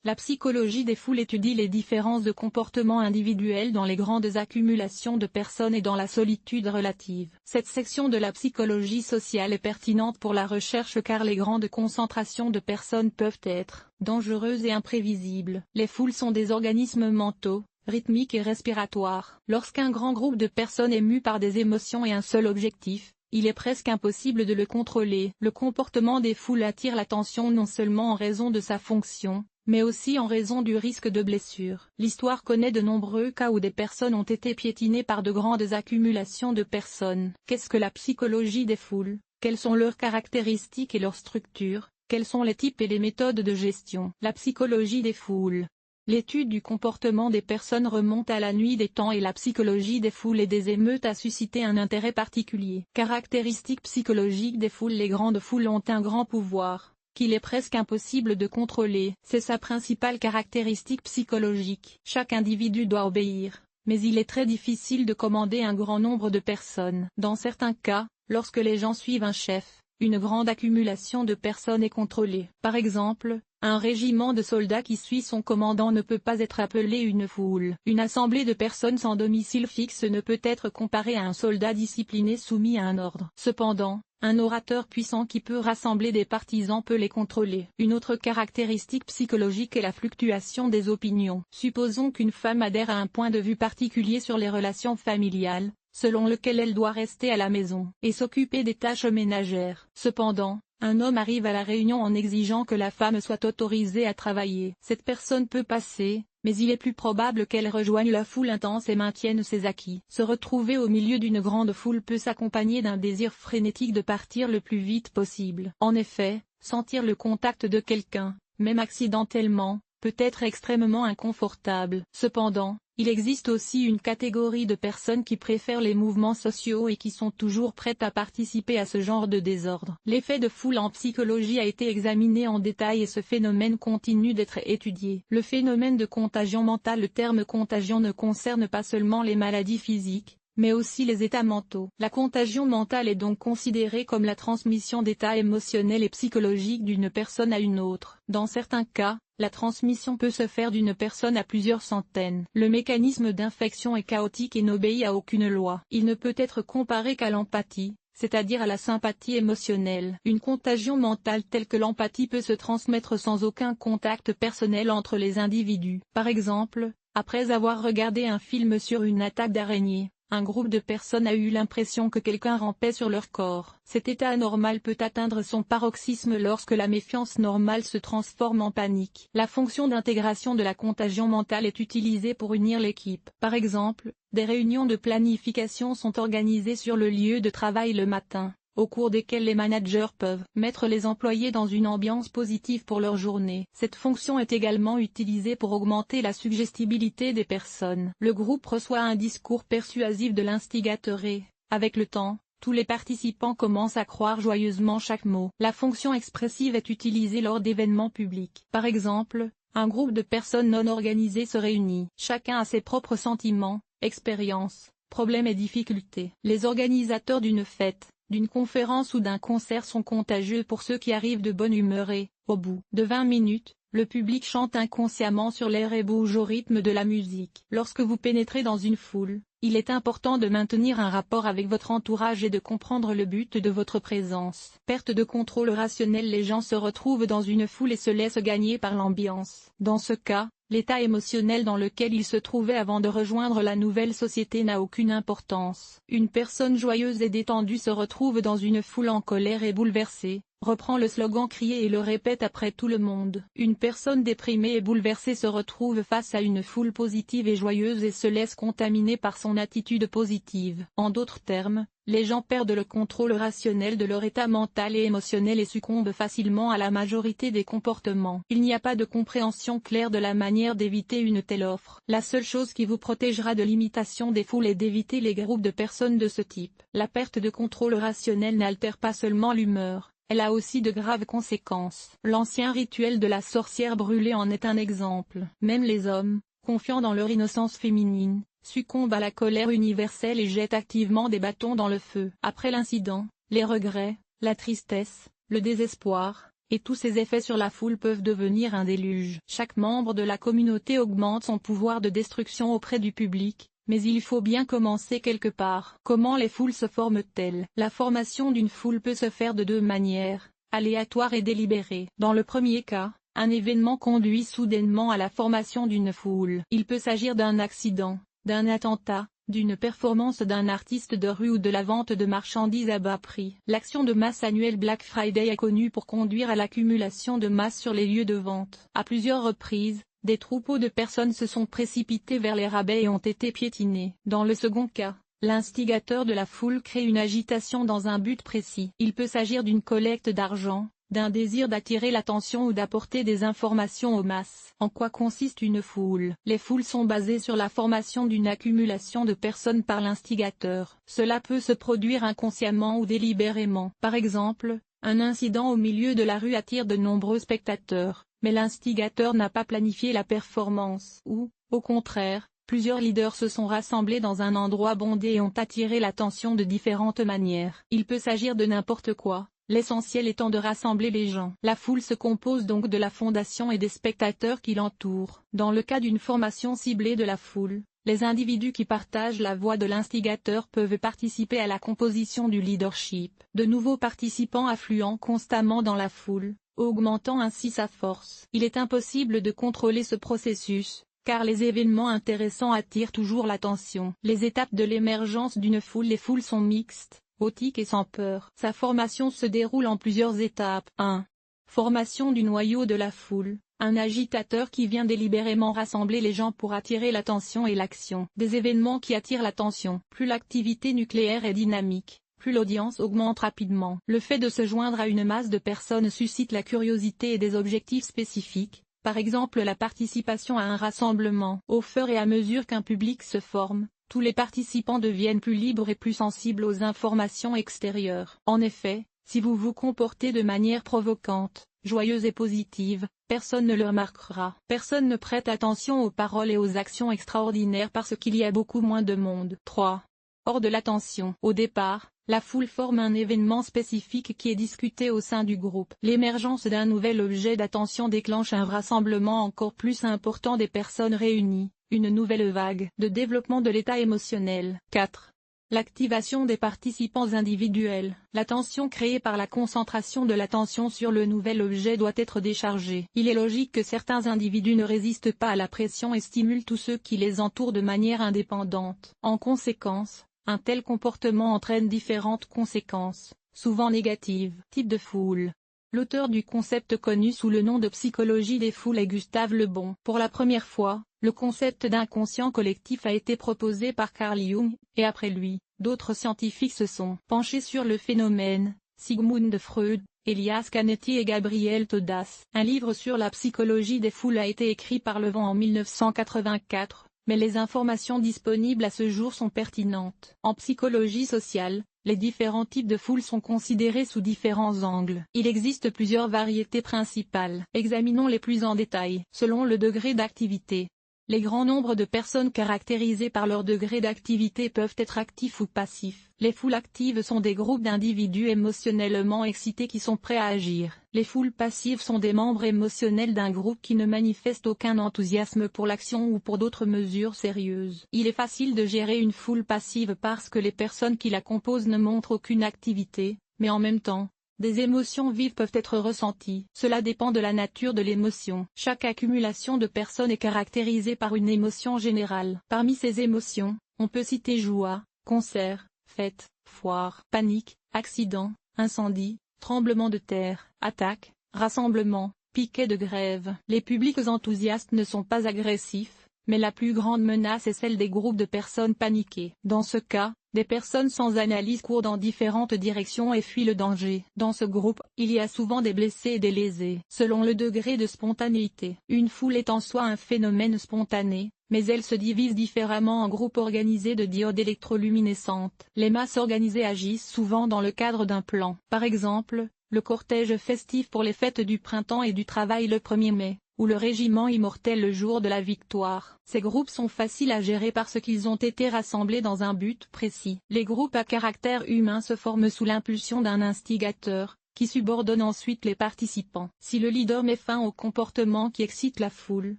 La psychologie des foules étudie les différences de comportements individuels dans les grandes accumulations de personnes et dans la solitude relative. Cette section de la psychologie sociale est pertinente pour la recherche car les grandes concentrations de personnes peuvent être dangereuses et imprévisibles. Les foules sont des organismes mentaux, rythmiques et respiratoires. Lorsqu'un grand groupe de personnes est mu par des émotions et un seul objectif, il est presque impossible de le contrôler. Le comportement des foules attire l'attention non seulement en raison de sa fonction, mais aussi en raison du risque de blessure. L'histoire connaît de nombreux cas où des personnes ont été piétinées par de grandes accumulations de personnes. Qu'est-ce que la psychologie des foules? Quelles sont leurs caractéristiques et leur structure? Quels sont les types et les méthodes de gestion? La psychologie des foules. L'étude du comportement des personnes remonte à la nuit des temps et la psychologie des foules et des émeutes a suscité un intérêt particulier. Caractéristiques psychologiques des foules. Les grandes foules ont un grand pouvoir, qu'il est presque impossible de contrôler. C'est sa principale caractéristique psychologique. Chaque individu doit obéir, mais il est très difficile de commander un grand nombre de personnes. Dans certains cas, lorsque les gens suivent un chef, une grande accumulation de personnes est contrôlée. Par exemple, un régiment de soldats qui suit son commandant ne peut pas être appelé une foule. Une assemblée de personnes sans domicile fixe ne peut être comparée à un soldat discipliné soumis à un ordre. Cependant, un orateur puissant qui peut rassembler des partisans peut les contrôler. Une autre caractéristique psychologique est la fluctuation des opinions. Supposons qu'une femme adhère à un point de vue particulier sur les relations familiales, selon lequel elle doit rester à la maison et s'occuper des tâches ménagères. Cependant, un homme arrive à la réunion en exigeant que la femme soit autorisée à travailler. Cette personne peut passer, mais il est plus probable qu'elle rejoigne la foule intense et maintienne ses acquis. Se retrouver au milieu d'une grande foule peut s'accompagner d'un désir frénétique de partir le plus vite possible. En effet, sentir le contact de quelqu'un, même accidentellement, peut être extrêmement inconfortable. Cependant, il existe aussi une catégorie de personnes qui préfèrent les mouvements sociaux et qui sont toujours prêtes à participer à ce genre de désordre. L'effet de foule en psychologie a été examiné en détail et ce phénomène continue d'être étudié. Le phénomène de contagion mentale. Le terme contagion ne concerne pas seulement les maladies physiques, mais aussi les états mentaux. La contagion mentale est donc considérée comme la transmission d'états émotionnels et psychologiques d'une personne à une autre. Dans certains cas, la transmission peut se faire d'une personne à plusieurs centaines. Le mécanisme d'infection est chaotique et n'obéit à aucune loi. Il ne peut être comparé qu'à l'empathie, c'est-à-dire à la sympathie émotionnelle. Une contagion mentale telle que l'empathie peut se transmettre sans aucun contact personnel entre les individus. Par exemple, après avoir regardé un film sur une attaque d'araignée, un groupe de personnes a eu l'impression que quelqu'un rampait sur leur corps. Cet état anormal peut atteindre son paroxysme lorsque la méfiance normale se transforme en panique. La fonction d'intégration de la contagion mentale est utilisée pour unir l'équipe. Par exemple, des réunions de planification sont organisées sur le lieu de travail le matin, au cours desquelles les managers peuvent mettre les employés dans une ambiance positive pour leur journée. Cette fonction est également utilisée pour augmenter la suggestibilité des personnes. Le groupe reçoit un discours persuasif de l'instigateur et, avec le temps, tous les participants commencent à croire joyeusement chaque mot. La fonction expressive est utilisée lors d'événements publics. Par exemple, un groupe de personnes non organisées se réunit. Chacun a ses propres sentiments, expériences, problèmes et difficultés. Les organisateurs d'une fête, d'une conférence ou d'un concert sont contagieux pour ceux qui arrivent de bonne humeur et, au bout de 20 minutes, le public chante inconsciemment sur l'air et bouge au rythme de la musique. Lorsque vous pénétrez dans une foule, il est important de maintenir un rapport avec votre entourage et de comprendre le but de votre présence. Perte de contrôle rationnel. Les gens se retrouvent dans une foule et se laissent gagner par l'ambiance. Dans ce cas, l'état émotionnel dans lequel ils se trouvaient avant de rejoindre la nouvelle société n'a aucune importance. Une personne joyeuse et détendue se retrouve dans une foule en colère et bouleversée, reprend le slogan crié et le répète après tout le monde. Une personne déprimée et bouleversée se retrouve face à une foule positive et joyeuse et se laisse contaminer par son attitude positive. En d'autres termes, les gens perdent le contrôle rationnel de leur état mental et émotionnel et succombent facilement à la majorité des comportements. Il n'y a pas de compréhension claire de la manière d'éviter une telle offre. La seule chose qui vous protégera de l'imitation des foules est d'éviter les groupes de personnes de ce type. La perte de contrôle rationnel n'altère pas seulement l'humeur, elle a aussi de graves conséquences. L'ancien rituel de la sorcière brûlée en est un exemple. Même les hommes, confiants dans leur innocence féminine, succombent à la colère universelle et jettent activement des bâtons dans le feu. Après l'incident, les regrets, la tristesse, le désespoir, et tous ces effets sur la foule peuvent devenir un déluge. Chaque membre de la communauté augmente son pouvoir de destruction auprès du public, mais il faut bien commencer quelque part. Comment les foules se forment-elles? La formation d'une foule peut se faire de deux manières, aléatoire et délibérée. Dans le premier cas, un événement conduit soudainement à la formation d'une foule. Il peut s'agir d'un accident, d'un attentat, d'une performance d'un artiste de rue ou de la vente de marchandises à bas prix. L'action de masse annuelle Black Friday est connue pour conduire à l'accumulation de masse sur les lieux de vente. À plusieurs reprises, des troupeaux de personnes se sont précipités vers les rabais et ont été piétinés. Dans le second cas, l'instigateur de la foule crée une agitation dans un but précis. Il peut s'agir d'une collecte d'argent, d'un désir d'attirer l'attention ou d'apporter des informations aux masses. En quoi consiste une foule? Les foules sont basées sur la formation d'une accumulation de personnes par l'instigateur. Cela peut se produire inconsciemment ou délibérément. Par exemple, un incident au milieu de la rue attire de nombreux spectateurs, mais l'instigateur n'a pas planifié la performance. Ou, au contraire, plusieurs leaders se sont rassemblés dans un endroit bondé et ont attiré l'attention de différentes manières. Il peut s'agir de n'importe quoi, l'essentiel étant de rassembler les gens. La foule se compose donc de la fondation et des spectateurs qui l'entourent. Dans le cas d'une formation ciblée de la foule, les individus qui partagent la voix de l'instigateur peuvent participer à la composition du leadership. De nouveaux participants affluent constamment dans la foule, augmentant ainsi sa force. Il est impossible de contrôler ce processus, car les événements intéressants attirent toujours l'attention. Les étapes de l'émergence d'une foule. Les foules sont mixtes, chaotique et sans peur. Sa formation se déroule en plusieurs étapes. 1. Formation du noyau de la foule, un agitateur qui vient délibérément rassembler les gens pour attirer l'attention et l'action. Des événements qui attirent l'attention. Plus l'activité nucléaire est dynamique, plus l'audience augmente rapidement. Le fait de se joindre à une masse de personnes suscite la curiosité et des objectifs spécifiques, par exemple la participation à un rassemblement. Au fur et à mesure qu'un public se forme, tous les participants deviennent plus libres et plus sensibles aux informations extérieures. En effet, si vous vous comportez de manière provocante, joyeuse et positive, personne ne le remarquera. Personne ne prête attention aux paroles et aux actions extraordinaires parce qu'il y a beaucoup moins de monde. 3. Hors de l'attention. Au départ, la foule forme un événement spécifique qui est discuté au sein du groupe. L'émergence d'un nouvel objet d'attention déclenche un rassemblement encore plus important des personnes réunies, une nouvelle vague de développement de l'état émotionnel. 4. L'activation des participants individuels. L'attention créée par la concentration de l'attention sur le nouvel objet doit être déchargée. Il est logique que certains individus ne résistent pas à la pression et stimulent tous ceux qui les entourent de manière indépendante. En conséquence, un tel comportement entraîne différentes conséquences, souvent négatives. Type de foule. L'auteur du concept connu sous le nom de psychologie des foules est Gustave Le Bon. Pour la première fois, le concept d'inconscient collectif a été proposé par Carl Jung, et après lui, d'autres scientifiques se sont penchés sur le phénomène, Sigmund Freud, Elias Canetti et Gabriel Todas. Un livre sur la psychologie des foules a été écrit par Le Bon en 1984, mais les informations disponibles à ce jour sont pertinentes. En psychologie sociale, les différents types de foules sont considérés sous différents angles. Il existe plusieurs variétés principales. Examinons les plus en détail. Selon le degré d'activité, les grands nombres de personnes caractérisées par leur degré d'activité peuvent être actifs ou passifs. Les foules actives sont des groupes d'individus émotionnellement excités qui sont prêts à agir. Les foules passives sont des membres émotionnels d'un groupe qui ne manifestent aucun enthousiasme pour l'action ou pour d'autres mesures sérieuses. Il est facile de gérer une foule passive parce que les personnes qui la composent ne montrent aucune activité, mais en même temps, des émotions vives peuvent être ressenties. Cela dépend de la nature de l'émotion. Chaque accumulation de personnes est caractérisée par une émotion générale. Parmi ces émotions, on peut citer joie, concert, fête, foire, panique, accident, incendie, tremblement de terre, attaque, rassemblement, piquet de grève. Les publics enthousiastes ne sont pas agressifs, mais la plus grande menace est celle des groupes de personnes paniquées. Dans ce cas, des personnes sans analyse courent dans différentes directions et fuient le danger. Dans ce groupe, il y a souvent des blessés et des lésés. Selon le degré de spontanéité, une foule est en soi un phénomène spontané, mais elle se divise différemment en groupes organisés de diodes électroluminescentes. Les masses organisées agissent souvent dans le cadre d'un plan. Par exemple, le cortège festif pour les fêtes du printemps et du travail le 1er mai, ou le régiment immortel le jour de la victoire. Ces groupes sont faciles à gérer parce qu'ils ont été rassemblés dans un but précis. Les groupes à caractère humain se forment sous l'impulsion d'un instigateur, qui subordonne ensuite les participants. Si le leader met fin au comportement qui excite la foule,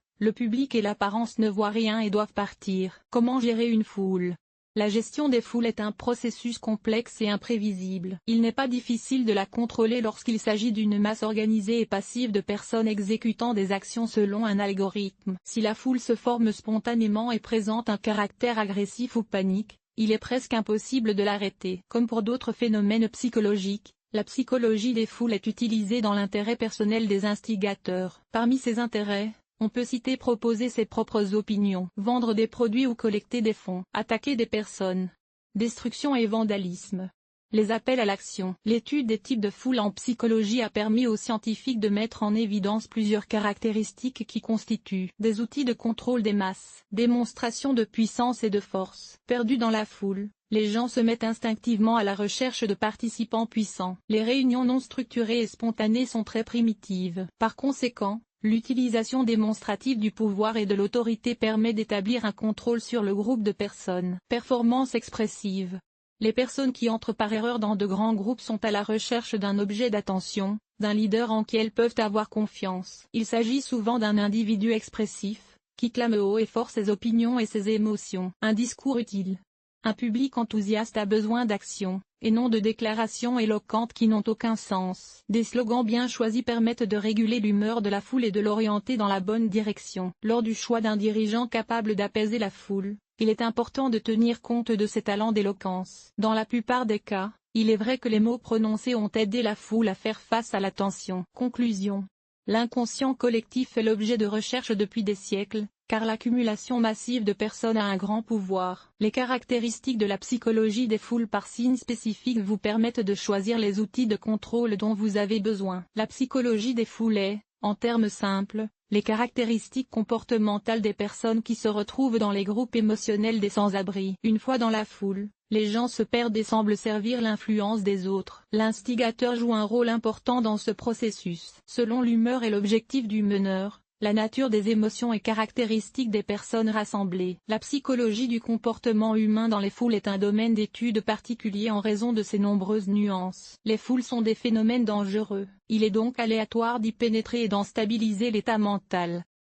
le public et l'apparence ne voient rien et doivent partir. Comment gérer une foule? La gestion des foules est un processus complexe et imprévisible. Il n'est pas difficile de la contrôler lorsqu'il s'agit d'une masse organisée et passive de personnes exécutant des actions selon un algorithme. Si la foule se forme spontanément et présente un caractère agressif ou panique, il est presque impossible de l'arrêter. Comme pour d'autres phénomènes psychologiques, la psychologie des foules est utilisée dans l'intérêt personnel des instigateurs. Parmi ces intérêts, on peut citer proposer ses propres opinions, vendre des produits ou collecter des fonds, attaquer des personnes, destruction et vandalisme. Les appels à l'action. L'étude des types de foules en psychologie a permis aux scientifiques de mettre en évidence plusieurs caractéristiques qui constituent des outils de contrôle des masses. Démonstration de puissance et de force. Perdus dans la foule, les gens se mettent instinctivement à la recherche de participants puissants. Les réunions non structurées et spontanées sont très primitives. Par conséquent, l'utilisation démonstrative du pouvoir et de l'autorité permet d'établir un contrôle sur le groupe de personnes. Performance expressive. Les personnes qui entrent par erreur dans de grands groupes sont à la recherche d'un objet d'attention, d'un leader en qui elles peuvent avoir confiance. Il s'agit souvent d'un individu expressif, qui clame haut et fort ses opinions et ses émotions. Un discours utile. Un public enthousiaste a besoin d'action, et non de déclarations éloquentes qui n'ont aucun sens. Des slogans bien choisis permettent de réguler l'humeur de la foule et de l'orienter dans la bonne direction. Lors du choix d'un dirigeant capable d'apaiser la foule, il est important de tenir compte de ses talents d'éloquence. Dans la plupart des cas, il est vrai que les mots prononcés ont aidé la foule à faire face à la tension. Conclusion. L'inconscient collectif est l'objet de recherche depuis des siècles, car l'accumulation massive de personnes a un grand pouvoir. Les caractéristiques de la psychologie des foules par signes spécifiques vous permettent de choisir les outils de contrôle dont vous avez besoin. La psychologie des foules est, en termes simples, les caractéristiques comportementales des personnes qui se retrouvent dans les groupes émotionnels des sans-abri. Une fois dans la foule, les gens se perdent et semblent servir l'influence des autres. L'instigateur joue un rôle important dans ce processus. Selon l'humeur et l'objectif du meneur, la nature des émotions et caractéristiques des personnes rassemblées. La psychologie du comportement humain dans les foules est un domaine d'étude particulier en raison de ses nombreuses nuances. Les foules sont des phénomènes dangereux. Il est donc aléatoire d'y pénétrer et d'en stabiliser l'état mental.